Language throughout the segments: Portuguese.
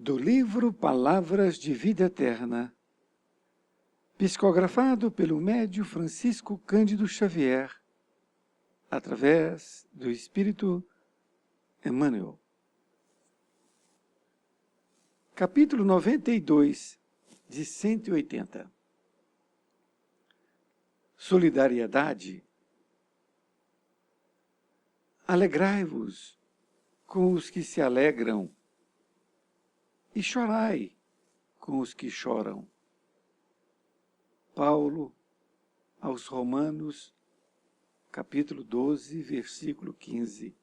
Do livro Palavras de Vida Eterna, psicografado pelo médium Francisco Cândido Xavier, através do Espírito Emmanuel. Capítulo 92, de 180. Solidariedade. Alegrai-vos com os que se alegram, e chorai com os que choram. Paulo, aos Romanos, capítulo 12, versículo 15.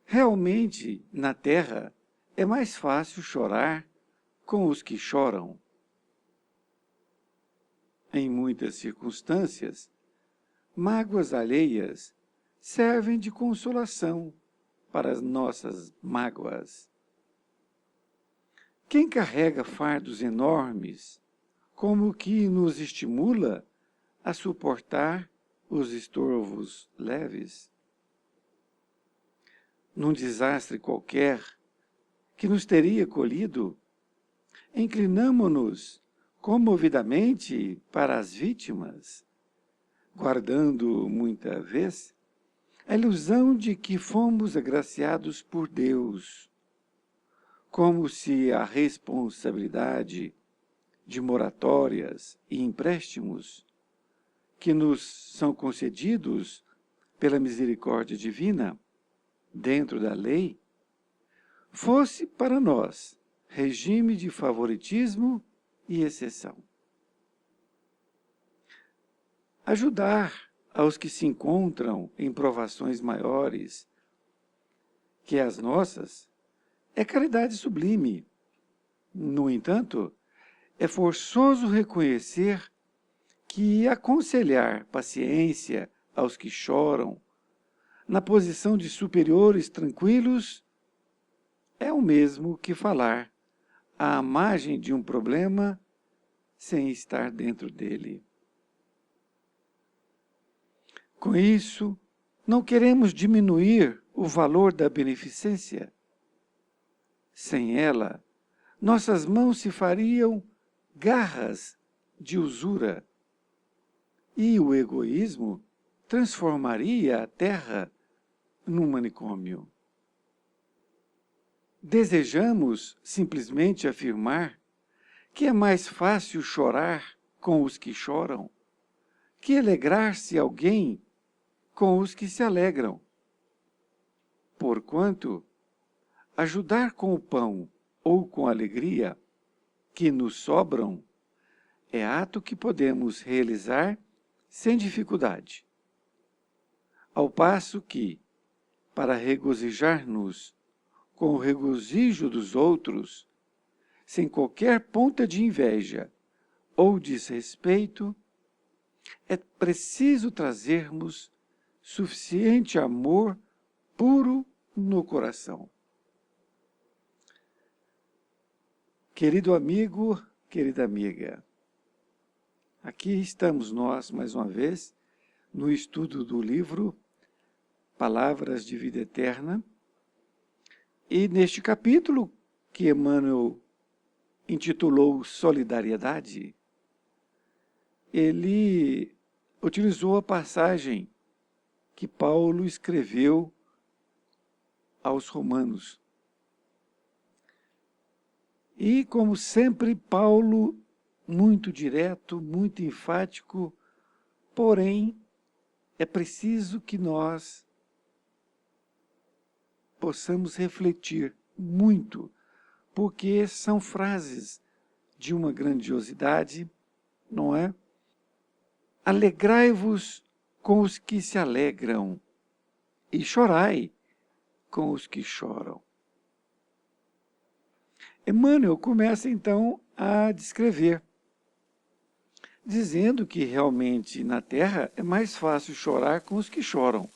Realmente, na terra, é mais fácil chorar com os que choram. Em muitas circunstâncias, mágoas alheias servem de consolação para as nossas mágoas. Quem carrega fardos enormes, como que nos estimula a suportar os estorvos leves? Num desastre qualquer que nos teria colhido, inclinamo-nos comovidamente para as vítimas, guardando, muita vez, a ilusão de que fomos agraciados por Deus, como se a responsabilidade de moratórias e empréstimos que nos são concedidos pela misericórdia divina, dentro da lei, fosse para nós regime de favoritismo e exceção. Ajudar aos que se encontram em provações maiores que as nossas é caridade sublime. No entanto, é forçoso reconhecer que aconselhar paciência aos que choram, na posição de superiores tranquilos, é o mesmo que falar à margem de um problema sem estar dentro dele. Com isso, não queremos diminuir o valor da beneficência. Sem ela, nossas mãos se fariam garras de usura e o egoísmo transformaria a terra num manicômio. Desejamos simplesmente afirmar que é mais fácil chorar com os que choram que alegrar-se alguém com os que se alegram. Porquanto, ajudar com o pão ou com a alegria que nos sobram é ato que podemos realizar sem dificuldade. Ao passo que, para regozijar-nos com o regozijo dos outros, sem qualquer ponta de inveja ou desrespeito, é preciso trazermos suficiente amor puro no coração. Querido amigo, querida amiga, aqui estamos nós, mais uma vez, no estudo do livro Palavras de Vida Eterna, e neste capítulo, que Emmanuel intitulou Solidariedade, ele utilizou a passagem que Paulo escreveu aos Romanos. E, como sempre, Paulo, muito direto, muito enfático, porém, é preciso que nós possamos refletir muito, porque são frases de uma grandiosidade, não é? Alegrai-vos com os que se alegram, e chorai com os que choram. Emmanuel começa então a descrever, dizendo que realmente na terra é mais fácil chorar com os que choram.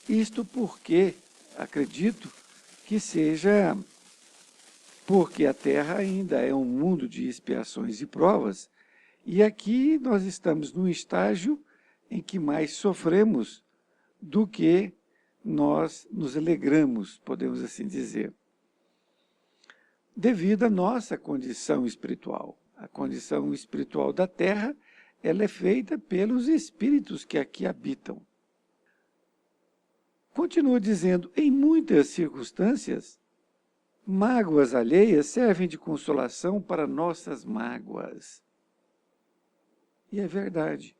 Isto porque, acredito, que seja porque a terra ainda é um mundo de expiações e provas, e aqui nós estamos num estágio em que mais sofremos do que nós nos alegramos, podemos assim dizer, devido à nossa condição espiritual. A condição espiritual da terra, ela é feita pelos espíritos que aqui habitam. Continua dizendo, em muitas circunstâncias, mágoas alheias servem de consolação para nossas mágoas. E é verdade.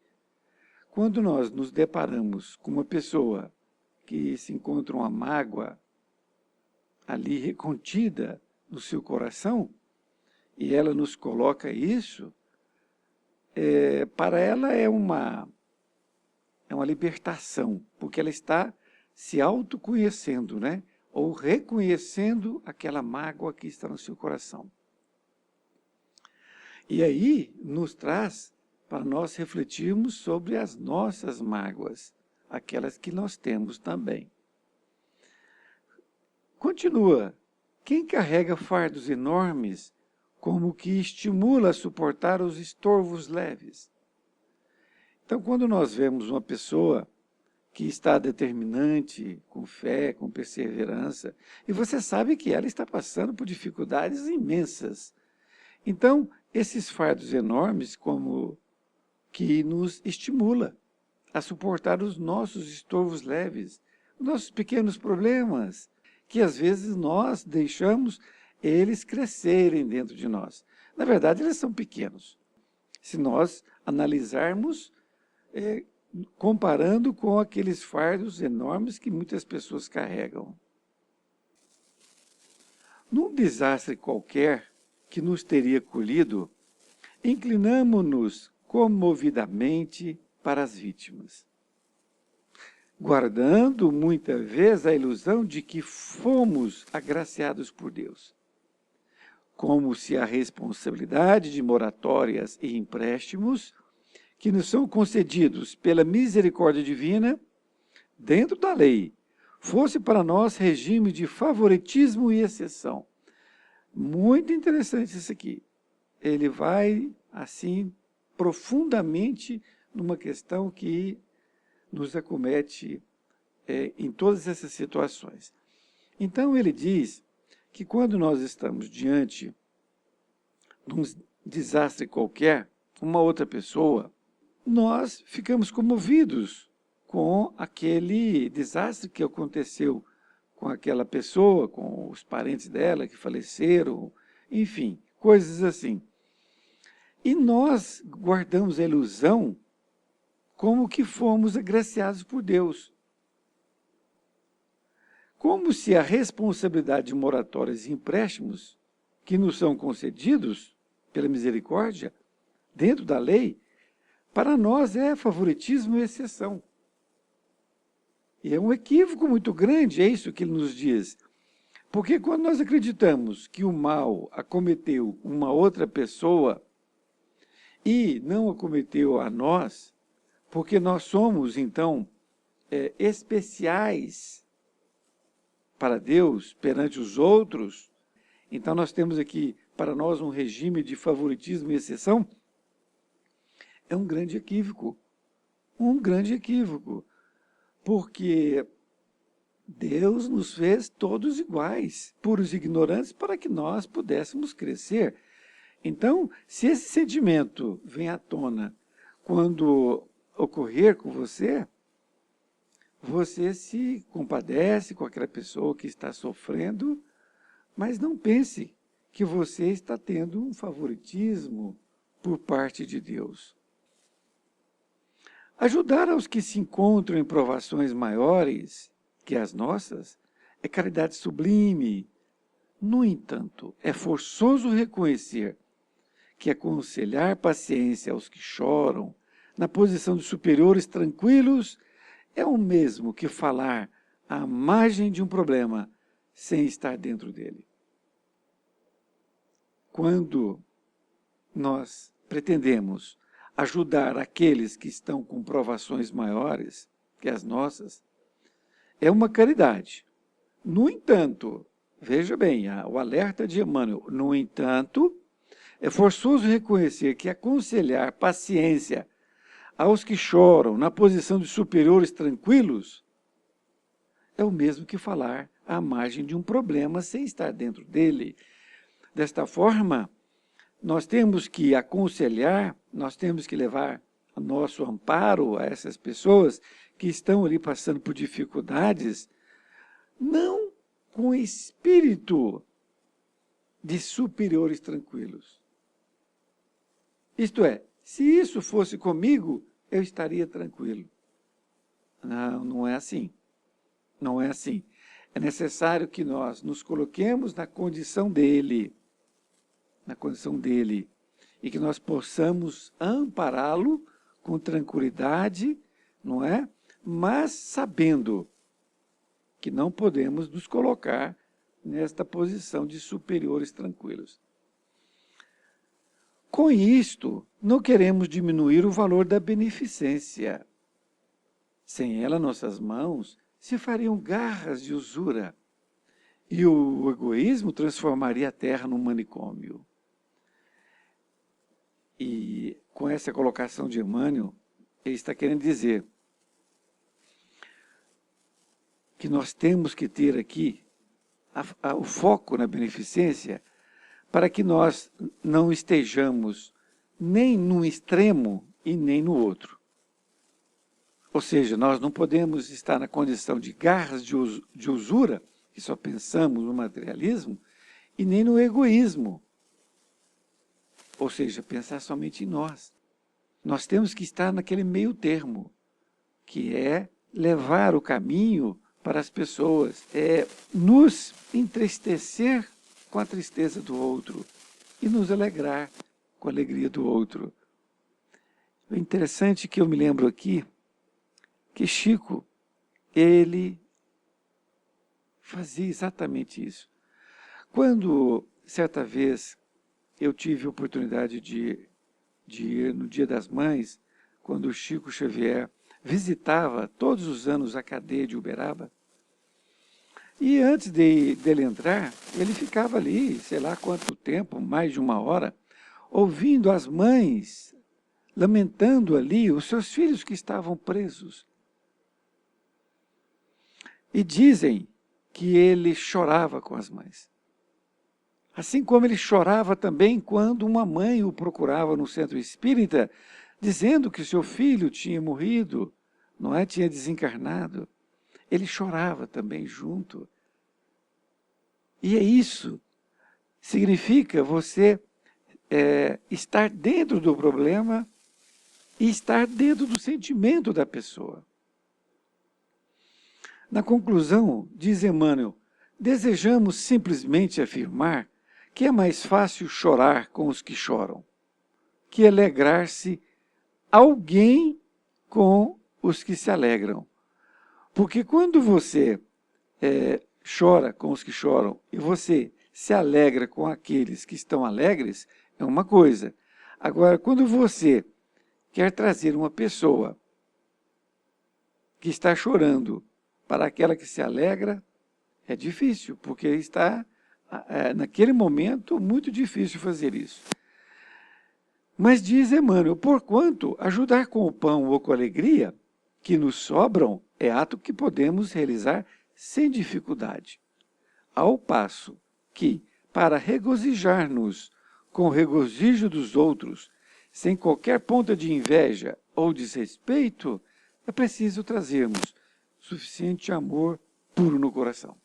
Quando nós nos deparamos com uma pessoa que se encontra uma mágoa ali recontida no seu coração, e ela nos coloca isso, para ela é uma libertação, porque ela está se autoconhecendo, né? Ou reconhecendo aquela mágoa que está no seu coração. E aí nos traz para nós refletirmos sobre as nossas mágoas, aquelas que nós temos também. Continua, quem carrega fardos enormes, como que estimula a suportar os estorvos leves. Então, quando nós vemos uma pessoa que está determinante, com fé, com perseverança, e você sabe que ela está passando por dificuldades imensas. Então, esses fardos enormes, como que nos estimula a suportar os nossos estorvos leves, os nossos pequenos problemas, que às vezes nós deixamos eles crescerem dentro de nós. Na verdade, eles são pequenos. Se nós analisarmos, comparando com aqueles fardos enormes que muitas pessoas carregam. Num desastre qualquer que nos teria colhido, inclinamo-nos comovidamente para as vítimas, guardando muitas vezes a ilusão de que fomos agraciados por Deus, como se a responsabilidade de moratórias e empréstimos que nos são concedidos pela misericórdia divina, dentro da lei, fosse para nós regime de favoritismo e exceção. Muito interessante isso aqui. Ele vai, assim, profundamente numa questão que nos acomete em todas essas situações. Então, ele diz que quando nós estamos diante de um desastre qualquer, uma outra pessoa, nós ficamos comovidos com aquele desastre que aconteceu com aquela pessoa, com os parentes dela que faleceram, enfim, coisas assim. E nós guardamos a ilusão como que fomos agraciados por Deus. Como se a responsabilidade de moratórias e empréstimos que nos são concedidos pela misericórdia, dentro da lei, para nós é favoritismo e exceção. E é um equívoco muito grande, é isso que ele nos diz. Porque quando nós acreditamos que o mal acometeu uma outra pessoa e não acometeu a nós, porque nós somos, então, especiais para Deus perante os outros, então nós temos aqui para nós um regime de favoritismo e exceção, é um grande equívoco. Um grande equívoco. Porque Deus nos fez todos iguais, puros e ignorantes, para que nós pudéssemos crescer. Então, se esse sentimento vem à tona quando ocorrer com você, você se compadece com aquela pessoa que está sofrendo, mas não pense que você está tendo um favoritismo por parte de Deus. Ajudar aos que se encontram em provações maiores que as nossas é caridade sublime. No entanto, é forçoso reconhecer que aconselhar paciência aos que choram, na posição de superiores tranquilos, é o mesmo que falar à margem de um problema sem estar dentro dele. Quando nós pretendemos ajudar aqueles que estão com provações maiores que as nossas, é uma caridade. No entanto, veja bem, o alerta de Emmanuel, no entanto, é forçoso reconhecer que aconselhar paciência aos que choram na posição de superiores tranquilos é o mesmo que falar à margem de um problema sem estar dentro dele. Desta forma, nós temos que aconselhar, nós temos que levar nosso amparo a essas pessoas que estão ali passando por dificuldades, não com espírito de superiores tranquilos. Isto é, se isso fosse comigo, eu estaria tranquilo. Não, não é assim. Não é assim. É necessário que nós nos coloquemos na condição dele, e que nós possamos ampará-lo com tranquilidade, não é? Mas sabendo que não podemos nos colocar nesta posição de superiores tranquilos. Com isto, não queremos diminuir o valor da beneficência. Sem ela, nossas mãos se fariam garras de usura, e o egoísmo transformaria a terra num manicômio. E com essa colocação de Emmanuel, ele está querendo dizer que nós temos que ter aqui o foco na beneficência para que nós não estejamos nem num extremo e nem no outro. Ou seja, nós não podemos estar na condição de garras de usura, que só pensamos no materialismo, e nem no egoísmo. Ou seja, pensar somente em nós. Nós temos que estar naquele meio termo, que é levar o caminho para as pessoas, é nos entristecer com a tristeza do outro e nos alegrar com a alegria do outro. O interessante que eu me lembro aqui, que Chico, ele fazia exatamente isso. Quando, certa vez, eu tive a oportunidade de ir no Dia das Mães, quando o Chico Xavier visitava todos os anos a cadeia de Uberaba, e antes dele entrar, ele ficava ali, sei lá quanto tempo, mais de 1 hora, ouvindo as mães lamentando ali os seus filhos que estavam presos. E dizem que ele chorava com as mães. Assim como ele chorava também quando uma mãe o procurava no centro espírita, dizendo que seu filho tinha morrido, não é? Tinha desencarnado. Ele chorava também junto. E é isso. Significa você estar dentro do problema e estar dentro do sentimento da pessoa. Na conclusão, diz Emmanuel, desejamos simplesmente afirmar que é mais fácil chorar com os que choram, que alegrar-se alguém com os que se alegram. Porque quando você chora com os que choram e você se alegra com aqueles que estão alegres, é uma coisa. Agora, quando você quer trazer uma pessoa que está chorando para aquela que se alegra, é difícil, porque está, naquele momento, muito difícil fazer isso. Mas diz Emmanuel, porquanto ajudar com o pão ou com a alegria que nos sobram é ato que podemos realizar sem dificuldade. Ao passo que, para regozijar-nos com o regozijo dos outros, sem qualquer ponta de inveja ou desrespeito, é preciso trazermos suficiente amor puro no coração.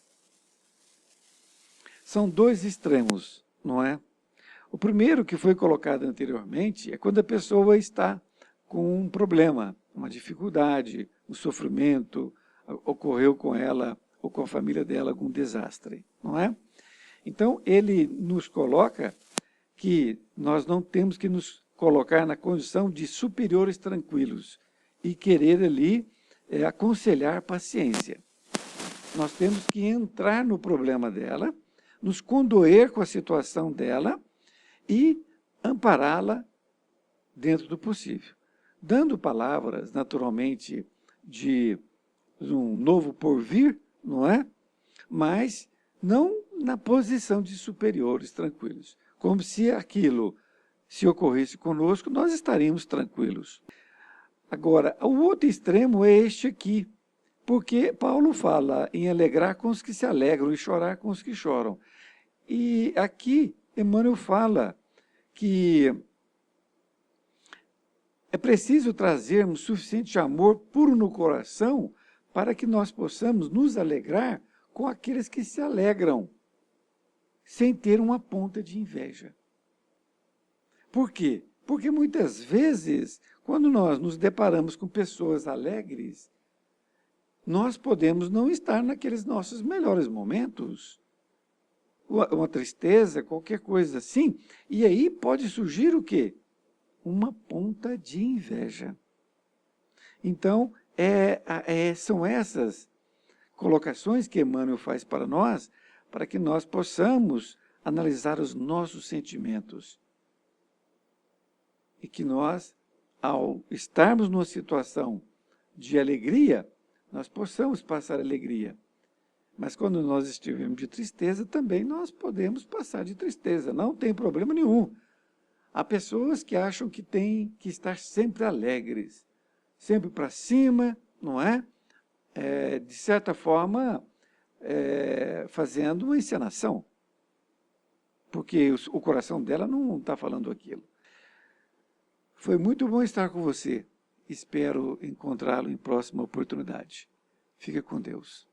São dois extremos, não é? O primeiro, que foi colocado anteriormente, é quando a pessoa está com um problema, uma dificuldade, um sofrimento, ocorreu com ela ou com a família dela algum desastre, não é? Então, ele nos coloca que nós não temos que nos colocar na condição de superiores tranquilos e querer ali aconselhar paciência. Nós temos que entrar no problema dela, nos condoer com a situação dela e ampará-la dentro do possível. Dando palavras, naturalmente, de um novo porvir, não é? Mas não na posição de superiores tranquilos. Como se aquilo, se ocorresse conosco, nós estaríamos tranquilos. Agora, o outro extremo é este aqui, Porque Paulo fala em alegrar com os que se alegram e chorar com os que choram. E aqui Emmanuel fala que é preciso trazermos suficiente amor puro no coração para que nós possamos nos alegrar com aqueles que se alegram, sem ter uma ponta de inveja. Por quê? Porque muitas vezes, quando nós nos deparamos com pessoas alegres, nós podemos não estar naqueles nossos melhores momentos, uma tristeza, qualquer coisa assim, e aí pode surgir o quê? Uma ponta de inveja. Então, são essas colocações que Emmanuel faz para nós, para que nós possamos analisar os nossos sentimentos. E que nós, ao estarmos numa situação de alegria, nós possamos passar alegria. Mas quando nós estivermos de tristeza, também nós podemos passar de tristeza, não tem problema nenhum. Há pessoas que acham que têm que estar sempre alegres, sempre para cima, não é? De certa forma, fazendo uma encenação, porque o coração dela não está falando aquilo. Foi muito bom estar com você. Espero encontrá-lo em próxima oportunidade. Fica com Deus.